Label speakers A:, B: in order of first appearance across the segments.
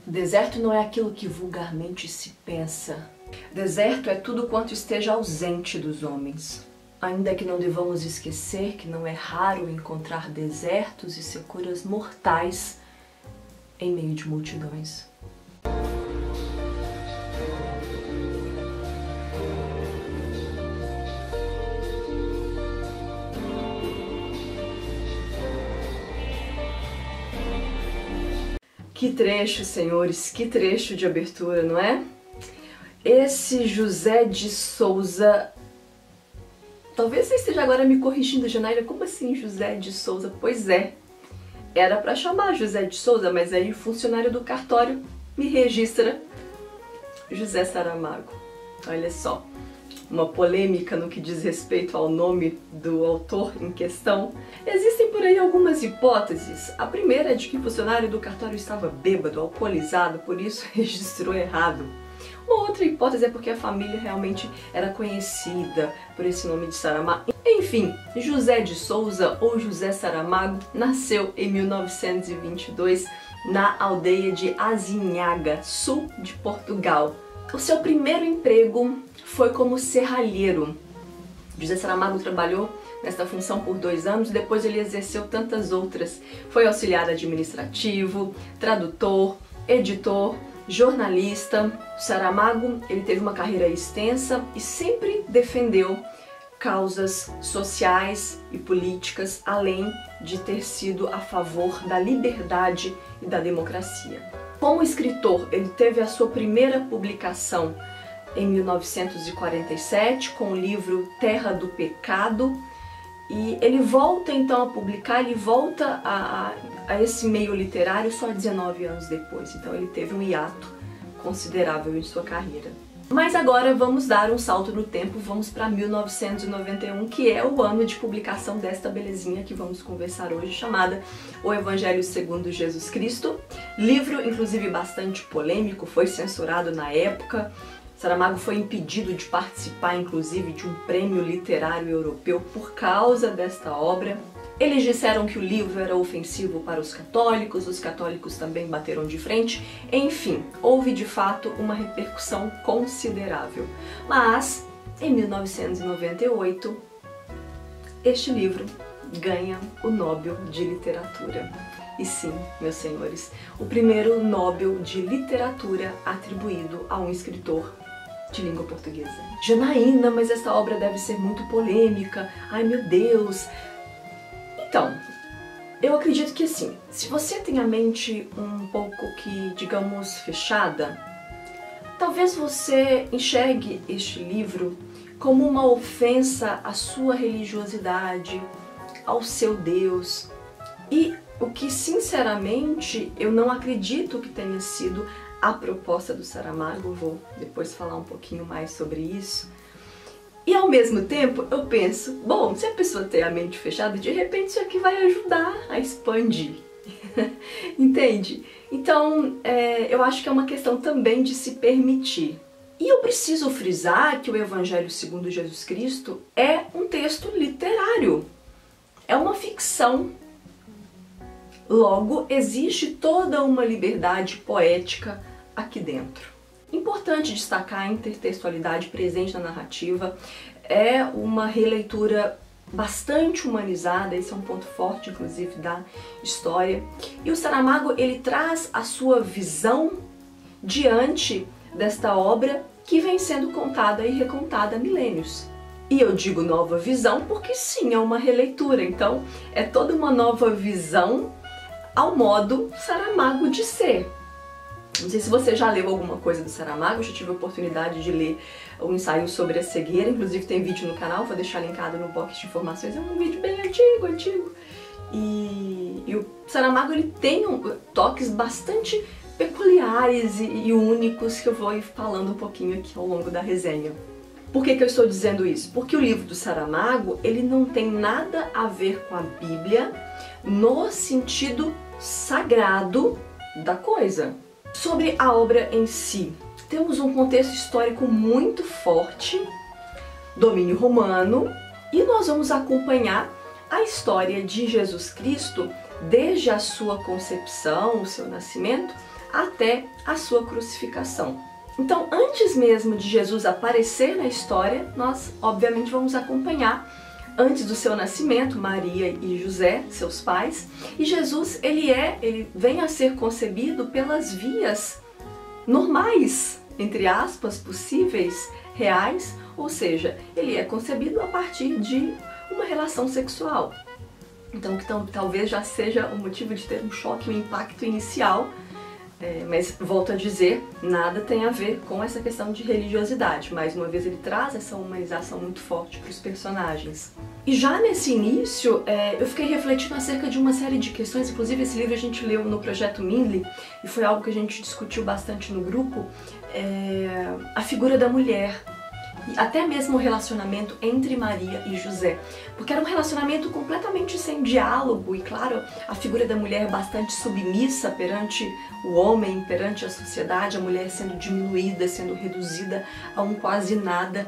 A: Deserto não é aquilo que vulgarmente se pensa. Deserto é tudo quanto esteja ausente dos homens. Ainda que não devamos esquecer que não é raro encontrar desertos e securas mortais em meio de multidões. Que trecho, senhores, que trecho de abertura, não é? Esse José de Souza... Talvez você esteja agora me corrigindo, Janaína, como assim José de Souza? Pois é, era para chamar José de Souza, mas aí o funcionário do cartório me registra José Saramago. Olha só, uma polêmica no que diz respeito ao nome do autor em questão. Existem por aí algumas hipóteses. A primeira é de que o funcionário do cartório estava bêbado, alcoolizado, por isso registrou errado. Uma outra hipótese é porque a família realmente era conhecida por esse nome de Saramago. Enfim, José de Souza ou José Saramago nasceu em 1922 na aldeia de Azinhaga, sul de Portugal. O seu primeiro emprego foi como serralheiro. José Saramago trabalhou nesta função por 2 anos e depois ele exerceu tantas outras. Foi auxiliar administrativo, tradutor, editor, jornalista. Saramago, ele teve uma carreira extensa e sempre defendeu causas sociais e políticas, além de ter sido a favor da liberdade e da democracia. Como escritor, ele teve a sua primeira publicação em 1947 com o livro Terra do Pecado, e ele volta então a publicar, ele volta a esse meio literário só 19 anos depois, então ele teve um hiato considerável em sua carreira. Mas agora vamos dar um salto no tempo, vamos para 1991, que é o ano de publicação desta belezinha que vamos conversar hoje, chamada O Evangelho segundo Jesus Cristo. Livro, inclusive, bastante polêmico, foi censurado na época. Saramago foi impedido de participar, inclusive, de um prêmio literário europeu por causa desta obra. Eles disseram que o livro era ofensivo para os católicos também bateram de frente. Enfim, houve de fato uma repercussão considerável. Mas, em 1998, este livro ganha o Nobel de Literatura. E sim, meus senhores, o primeiro Nobel de Literatura atribuído a um escritor de língua portuguesa. Janaína, mas essa obra deve ser muito polêmica. Ai, meu Deus! Então, eu acredito que assim, se você tem a mente um pouco que, digamos, fechada, talvez você enxergue este livro como uma ofensa à sua religiosidade, ao seu Deus, e o que, sinceramente, eu não acredito que tenha sido a proposta do Saramago. Vou depois falar um pouquinho mais sobre isso. E ao mesmo tempo eu penso, bom, se a pessoa tem a mente fechada, de repente isso aqui vai ajudar a expandir. Entende? Então, eu acho que é uma questão também de se permitir. E eu preciso frisar que o Evangelho segundo Jesus Cristo é um texto literário. É uma ficção. Logo, existe toda uma liberdade poética aqui dentro. Importante destacar a intertextualidade presente na narrativa, é uma releitura bastante humanizada, esse é um ponto forte, inclusive, da história. E o Saramago, ele traz a sua visão diante desta obra que vem sendo contada e recontada há milênios. E eu digo nova visão porque sim, é uma releitura, então é toda uma nova visão ao modo Saramago de ser. Não sei se você já leu alguma coisa do Saramago, eu já tive a oportunidade de ler um ensaio sobre a cegueira, inclusive tem vídeo no canal, vou deixar linkado no box de informações, é um vídeo bem antigo. E o Saramago, ele tem toques bastante peculiares e únicos que eu vou ir falando um pouquinho aqui ao longo da resenha. Por que eu estou dizendo isso? Porque o livro do Saramago, ele não tem nada a ver com a Bíblia no sentido sagrado da coisa. Sobre a obra em si, temos um contexto histórico muito forte, domínio romano, e nós vamos acompanhar a história de Jesus Cristo desde a sua concepção, o seu nascimento, até a sua crucificação. Então, antes mesmo de Jesus aparecer na história, nós obviamente vamos acompanhar, antes do seu nascimento, Maria e José, seus pais, e Jesus ele vem a ser concebido pelas vias normais, entre aspas, possíveis, reais, ou seja, ele é concebido a partir de uma relação sexual. Então, talvez já seja o motivo de ter um choque, um impacto inicial, mas volto a dizer, nada tem a ver com essa questão de religiosidade. Mais uma vez ele traz essa humanização muito forte para os personagens. E já nesse início, eu fiquei refletindo acerca de uma série de questões, inclusive esse livro a gente leu no Projeto Mindley, e foi algo que a gente discutiu bastante no grupo, a figura da mulher. E até mesmo o relacionamento entre Maria e José, porque era um relacionamento completamente sem diálogo e, claro, a figura da mulher bastante submissa perante o homem, perante a sociedade, a mulher sendo diminuída, sendo reduzida a um quase nada,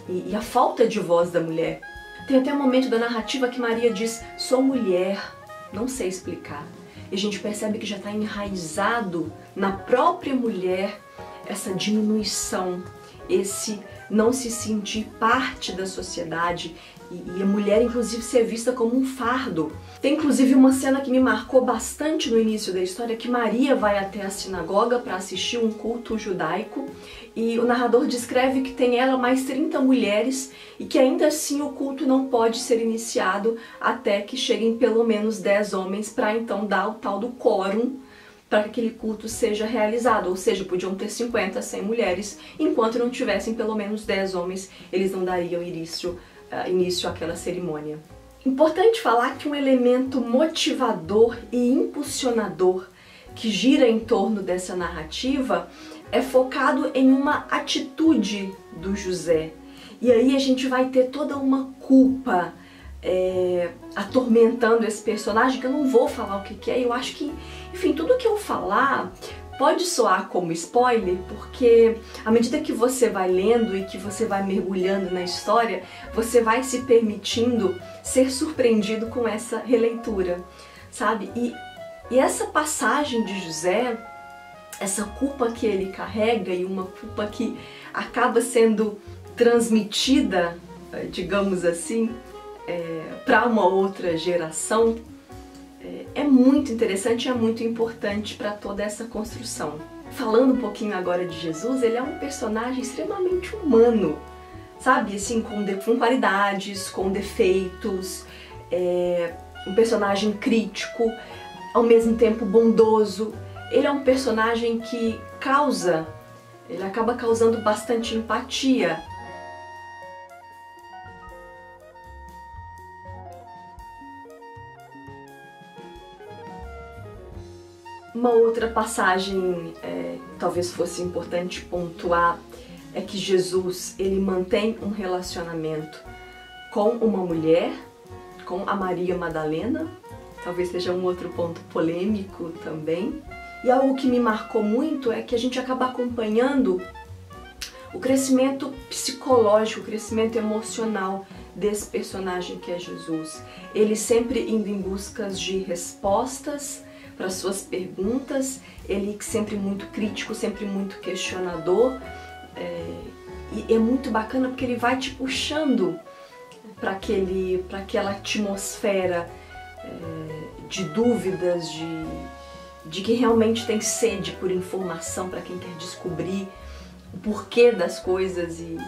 A: e a falta de voz da mulher. Tem até um momento da narrativa que Maria diz: sou mulher, não sei explicar. E a gente percebe que já está enraizado na própria mulher essa diminuição, esse não se sentir parte da sociedade e a mulher inclusive ser vista como um fardo. Tem inclusive uma cena que me marcou bastante no início da história, que Maria vai até a sinagoga para assistir um culto judaico e o narrador descreve que tem ela mais 30 mulheres e que ainda assim o culto não pode ser iniciado até que cheguem pelo menos 10 homens para então dar o tal do quórum para que aquele culto seja realizado, ou seja, podiam ter 50, 100 mulheres, enquanto não tivessem pelo menos 10 homens, eles não dariam início àquela cerimônia. Importante falar que um elemento motivador e impulsionador que gira em torno dessa narrativa é focado em uma atitude do José. E aí a gente vai ter toda uma culpa atormentando esse personagem, que eu não vou falar o que é. Eu acho que, enfim, tudo que eu falar pode soar como spoiler, porque à medida que você vai lendo e que você vai mergulhando na história, você vai se permitindo ser surpreendido com essa releitura, sabe? E essa passagem de José, essa culpa que ele carrega, e uma culpa que acaba sendo transmitida, digamos assim, para uma outra geração, é muito interessante e é muito importante para toda essa construção. Falando um pouquinho agora de Jesus, ele é um personagem extremamente humano, sabe? Assim, com qualidades, com defeitos, um personagem crítico, ao mesmo tempo bondoso. Ele é um personagem que ele acaba causando bastante empatia. Uma outra passagem, talvez fosse importante pontuar, é que Jesus ele mantém um relacionamento com uma mulher, com a Maria Madalena, talvez seja um outro ponto polêmico também. E algo que me marcou muito é que a gente acaba acompanhando o crescimento psicológico, o crescimento emocional desse personagem que é Jesus. Ele sempre indo em busca de respostas para suas perguntas, ele sempre muito crítico, sempre muito questionador, e é muito bacana porque ele vai te puxando para aquela atmosfera de dúvidas, de que realmente tem sede por informação para quem quer descobrir o porquê das coisas e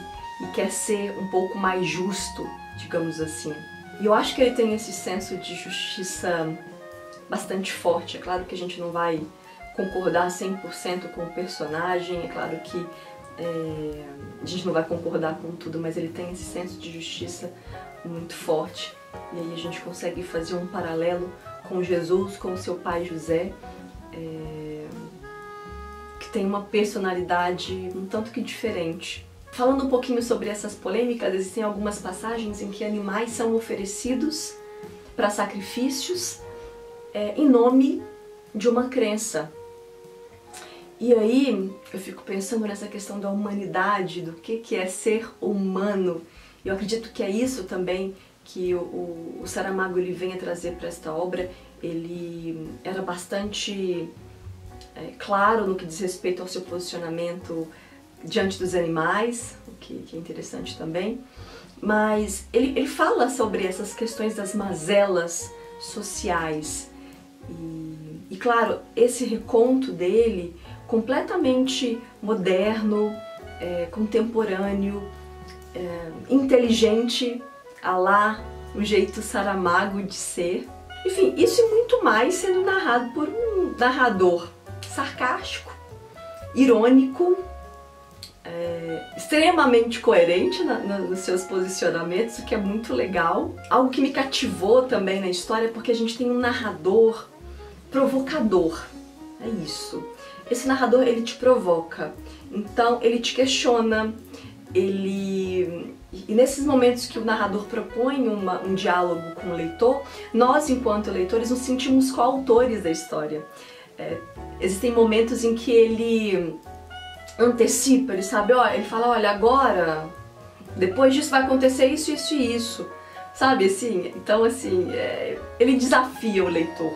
A: quer ser um pouco mais justo, digamos assim. E eu acho que ele tem esse senso de justiça bastante forte. É claro que a gente não vai concordar 100% com o personagem, é claro que a gente não vai concordar com tudo, mas ele tem esse senso de justiça muito forte. E aí a gente consegue fazer um paralelo com Jesus, com o seu pai José, que tem uma personalidade um tanto que diferente. Falando um pouquinho sobre essas polêmicas, existem algumas passagens em que animais são oferecidos para sacrifícios em nome de uma crença. E aí eu fico pensando nessa questão da humanidade, do que é ser humano. E eu acredito que é isso também que o Saramago ele vem a trazer para esta obra. Ele era bastante claro no que diz respeito ao seu posicionamento diante dos animais, o que é interessante também, mas ele fala sobre essas questões das mazelas sociais e claro, esse reconto dele completamente moderno, contemporâneo, inteligente, à lá o jeito Saramago de ser. Enfim, isso e muito mais sendo narrado por um narrador sarcástico, irônico, extremamente coerente nos seus posicionamentos, o que é muito legal. Algo que me cativou também na história, porque a gente tem um narrador provocador, é isso. Esse narrador, ele te provoca, então ele te questiona, e nesses momentos que o narrador propõe um diálogo com o leitor, nós, enquanto leitores, nos sentimos coautores da história. Existem momentos em que ele antecipa, ele sabe, ele fala, olha, agora, depois disso vai acontecer isso, isso e isso, sabe, assim, então assim, ele desafia o leitor.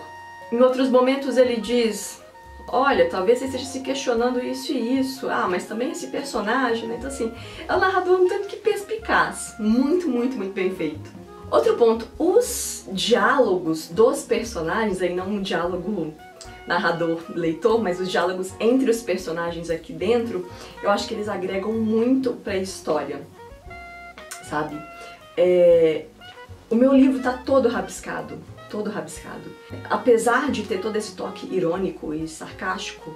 A: Em outros momentos ele diz, olha, talvez você esteja se questionando isso e isso, mas também esse personagem, né, então assim, é um narrador um tanto que perspicaz, muito, muito, muito bem feito. Outro ponto, os diálogos dos personagens, aí não um diálogo narrador-leitor, mas os diálogos entre os personagens aqui dentro, eu acho que eles agregam muito para a história, sabe? O meu livro tá todo rabiscado, todo rabiscado. Apesar de ter todo esse toque irônico e sarcástico,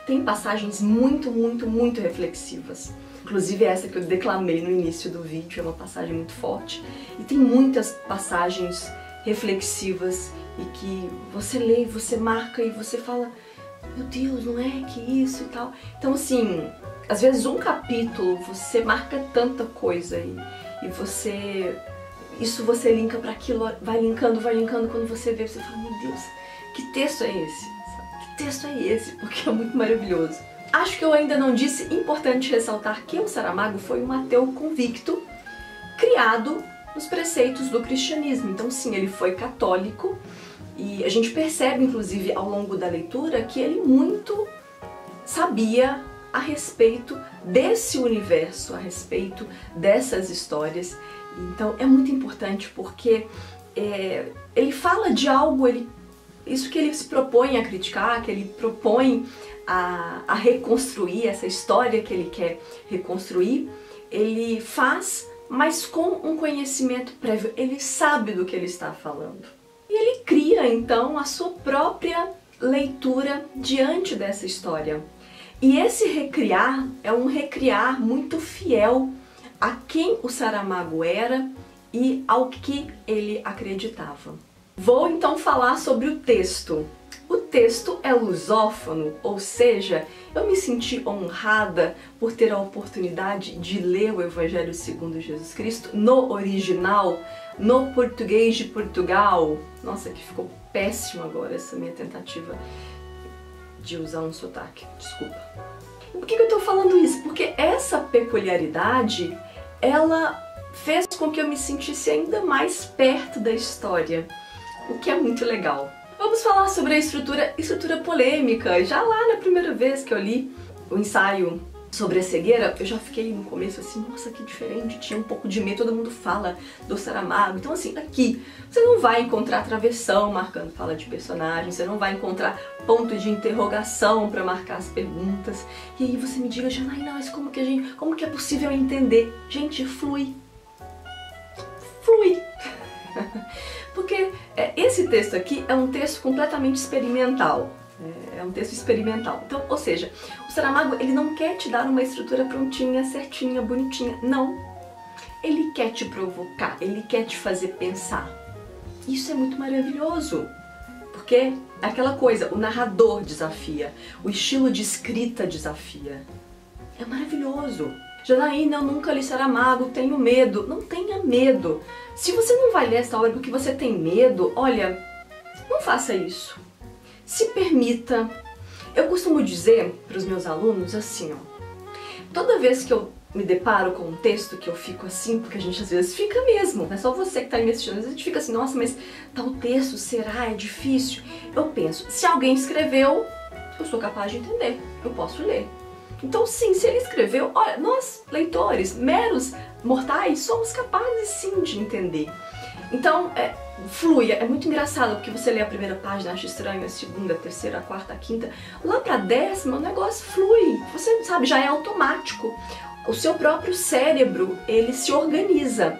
A: tem passagens muito, muito, muito reflexivas. Inclusive essa que eu declamei no início do vídeo é uma passagem muito forte. E tem muitas passagens reflexivas e que você lê, você marca e você fala, meu Deus, não é que isso e tal. Então assim, às vezes um capítulo você marca tanta coisa e você... Isso você linka para aquilo, vai linkando, quando você vê, você fala, meu Deus, que texto é esse? Que texto é esse? Porque é muito maravilhoso. Acho que eu ainda não disse, importante ressaltar que o Saramago foi um ateu convicto, criado nos preceitos do cristianismo. Então sim, ele foi católico e a gente percebe, inclusive, ao longo da leitura, que ele muito sabia a respeito desse universo, a respeito dessas histórias. Então é muito importante porque ele fala de algo, isso que ele se propõe a criticar, que ele propõe a reconstruir, essa história que ele quer reconstruir, ele faz, mas com um conhecimento prévio, ele sabe do que ele está falando. E ele cria então a sua própria leitura diante dessa história. E esse recriar é um recriar muito fiel a quem o Saramago era e ao que ele acreditava. Vou então falar sobre o texto. O texto é lusófono, ou seja, eu me senti honrada por ter a oportunidade de ler o Evangelho segundo Jesus Cristo no original, no português de Portugal. Nossa, que ficou péssimo agora essa minha tentativa de usar um sotaque, desculpa. Por que eu tô falando isso? Porque essa peculiaridade, ela fez com que eu me sentisse ainda mais perto da história, o que é muito legal. Vamos falar sobre a estrutura polêmica. Já lá na primeira vez que eu li o ensaio sobre a cegueira, eu já fiquei no começo assim, nossa, que diferente, tinha um pouco de medo, todo mundo fala do Saramago. Então assim, aqui você não vai encontrar travessão marcando fala de personagem, você não vai encontrar ponto de interrogação para marcar as perguntas. E aí você me diga, Janaína, mas como que é possível entender? Gente, flui. Flui. Porque esse texto aqui é um texto completamente experimental. É um texto experimental. Então, ou seja, o Saramago, ele não quer te dar uma estrutura prontinha, certinha, bonitinha. Não. Ele quer te provocar, ele quer te fazer pensar. Isso é muito maravilhoso. Porque é aquela coisa, o narrador desafia, o estilo de escrita desafia. É maravilhoso. Janaína, eu nunca li Saramago, tenho medo. Não tenha medo. Se você não vai ler essa obra porque você tem medo, olha, não faça isso. Se permita. Eu costumo dizer para os meus alunos assim, toda vez que eu me deparo com um texto que eu fico assim, porque a gente às vezes fica mesmo, não é só você que está me assistindo, às vezes a gente fica assim, nossa, mas tal texto, será? É difícil? Eu penso, se alguém escreveu, eu sou capaz de entender, eu posso ler. Então sim, se ele escreveu, olha, nós, leitores, meros mortais, somos capazes sim de entender. Então, flui, é muito engraçado, porque você lê a primeira página, acha estranho, a segunda, a terceira, a quarta, a quinta, lá pra 10ª o negócio flui, você sabe, já é automático. O seu próprio cérebro, ele se organiza.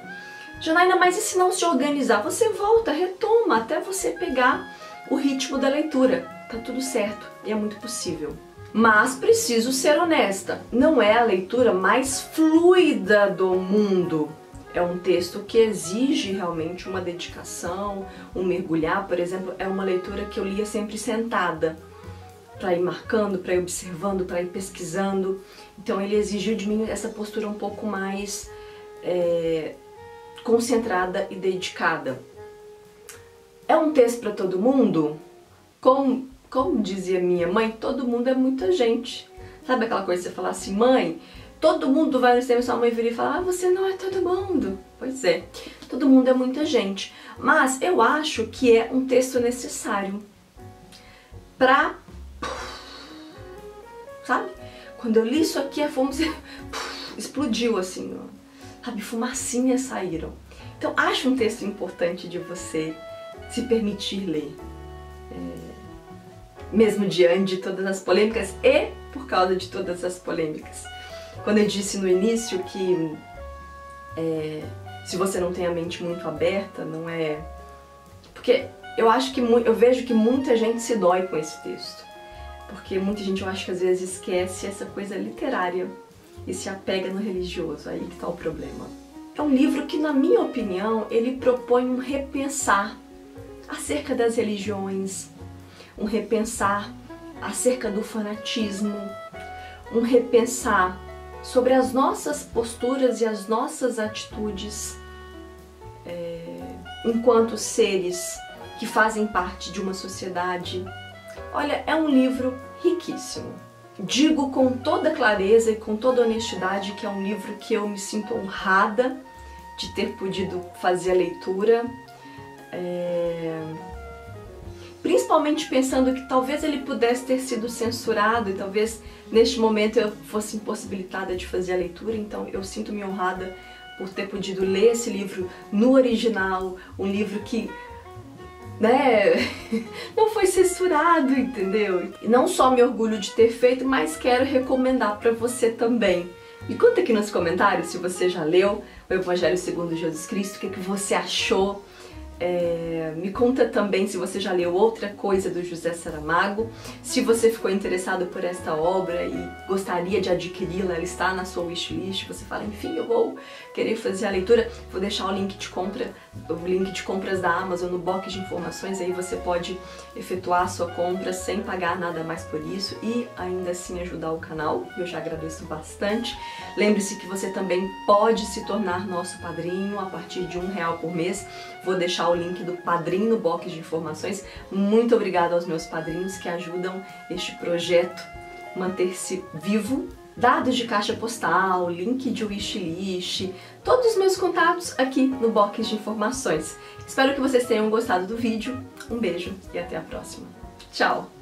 A: Janaína, mas e se não se organizar? Você volta, retoma, até você pegar o ritmo da leitura. Tá tudo certo, e é muito possível. Mas preciso ser honesta, não é a leitura mais fluida do mundo. É um texto que exige realmente uma dedicação, um mergulhar, por exemplo, é uma leitura que eu lia sempre sentada, para ir marcando, para ir observando, para ir pesquisando. Então ele exigiu de mim essa postura um pouco mais concentrada e dedicada. É um texto para todo mundo? Como dizia minha mãe, todo mundo é muita gente. Sabe aquela coisa que você fala assim, mãe, todo mundo vai no cinema e sua mãe vira e fala, ah, você não é todo mundo. Pois é, todo mundo é muita gente. Mas eu acho que é um texto necessário pra... Sabe? Quando eu li isso aqui, a fome explodiu assim, ó. Sabe? Fumacinhas saíram. Então acho um texto importante de você se permitir ler. Mesmo diante de todas as polêmicas e por causa de todas as polêmicas. Quando eu disse no início que se você não tem a mente muito aberta, não é... Porque eu vejo que muita gente se dói com esse texto. Porque muita gente, eu acho que às vezes esquece essa coisa literária e se apega no religioso, aí que tá o problema. É um livro que, na minha opinião, ele propõe um repensar acerca das religiões, um repensar acerca do fanatismo, um repensar sobre as nossas posturas e as nossas atitudes enquanto seres que fazem parte de uma sociedade. Olha, é um livro riquíssimo. Digo com toda clareza e com toda honestidade que é um livro que eu me sinto honrada de ter podido fazer a leitura. Principalmente pensando que talvez ele pudesse ter sido censurado e talvez neste momento eu fosse impossibilitada de fazer a leitura, então eu sinto-me honrada por ter podido ler esse livro no original, um livro que, né, não foi censurado, entendeu? E não só me orgulho de ter feito, mas quero recomendar para você também. Me conta aqui nos comentários se você já leu o Evangelho segundo Jesus Cristo, o que você achou. Me conta também se você já leu outra coisa do José Saramago, se você ficou interessado por esta obra e gostaria de adquiri-la, ela está na sua wishlist, você fala, enfim, eu vou querer fazer a leitura, vou deixar o link de compras da Amazon no box de informações, aí você pode efetuar a sua compra sem pagar nada mais por isso e ainda assim ajudar o canal, eu já agradeço bastante. Lembre-se que você também pode se tornar nosso padrinho a partir de R$1 por mês, vou deixar o link do Padrim no box de informações. Muito obrigada aos meus padrinhos que ajudam este projeto manter-se vivo. Dados de caixa postal, link de wishlist, todos os meus contatos aqui no box de informações. Espero que vocês tenham gostado do vídeo. Um beijo e até a próxima. Tchau!